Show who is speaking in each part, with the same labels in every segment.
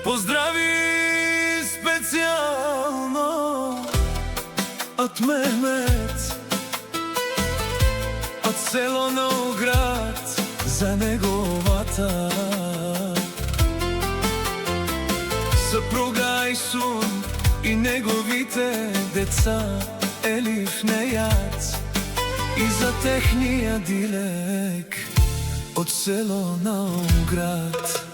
Speaker 1: Поздрави специално от Мехмет, от село Новоград, за неговата съпруга Айсун и неговите деца Елиф, Неят, и за техния Дилек от село Новоград.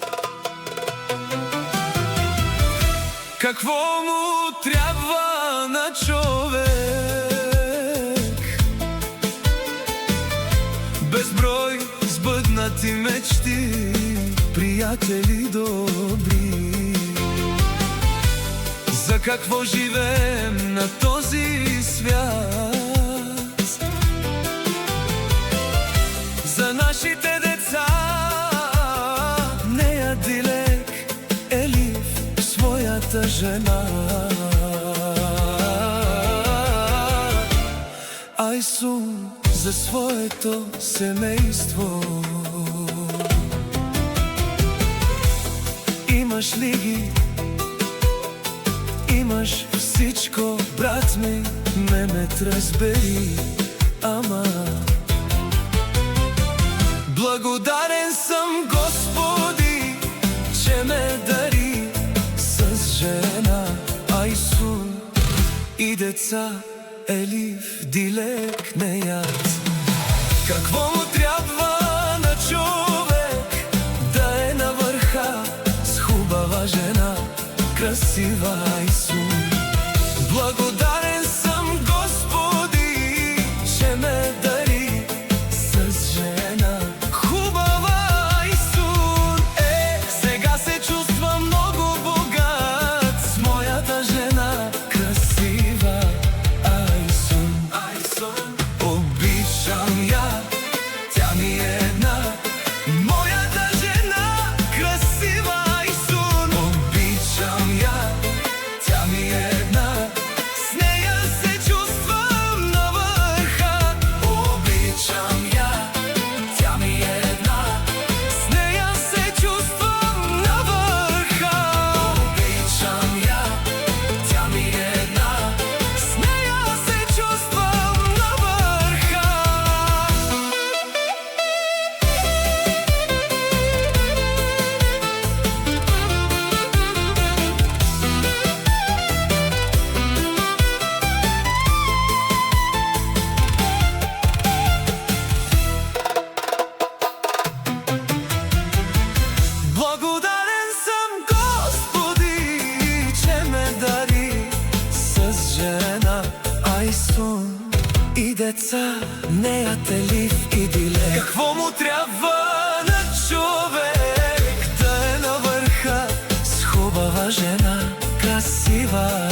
Speaker 1: Какво му трябва на човек? Безброй сбъднати мечти, приятели добри. За какво живеем на този свят? За нашите деца, Нея, Дилек, Елиф, своята жена, Айсун, за своето семейство. Имаш ли ги? Имаш всичко, брат ми, Мемет, разбери, ама благодарен съм, Господи, че ме дари с жена Айсун и деца Елиф, Дилек, Неят. Какво му трябва на човек? Да е на върха с хубава жена, красива Айсун. Благодарен съм, Господи, че ме дари с жена хубава Айсун. Сега се чувствам много богат с моята жена, красива Айсун. Айсун, обичам я, тя ми е една. Моята жена, красива Айсун, обичам я, тя ми е една. С нея се чувствам на върха. Обичам я, тя ми е една. С нея се чувствам на върха. Обичам я, тя ми е една. С нея се чувствам на върха. Благодарен съм, Господи, че ме дари с жена Айсун и деца Неят, Елиф и Дилек. Какво му трябва на човек? Да е на върха с хубава жена, красива.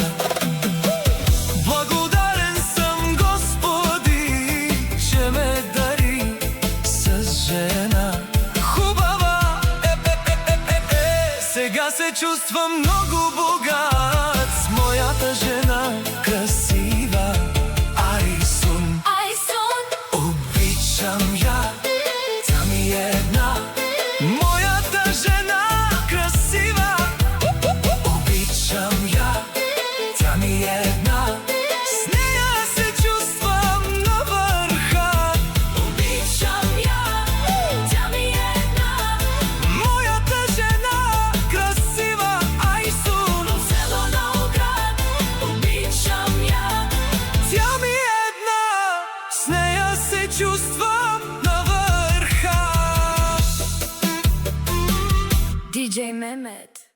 Speaker 1: Благодарен съм, Господи, че ме дари с жена хубава. Сега се чувствам много богат с моята жена, красива Айсун.
Speaker 2: Айсун,
Speaker 1: Обичам я, тя ми е една. Моята жена, красива. Обичам я, тя ми е една. С нея се чувствам на върха.
Speaker 2: обичам я, тя ми е една.
Speaker 1: Моята жена, красива Айсун,
Speaker 2: От село Новоград, обичам я.
Speaker 1: тя ми е една. С нея се чувствам на върха.
Speaker 2: Диджей Мемет.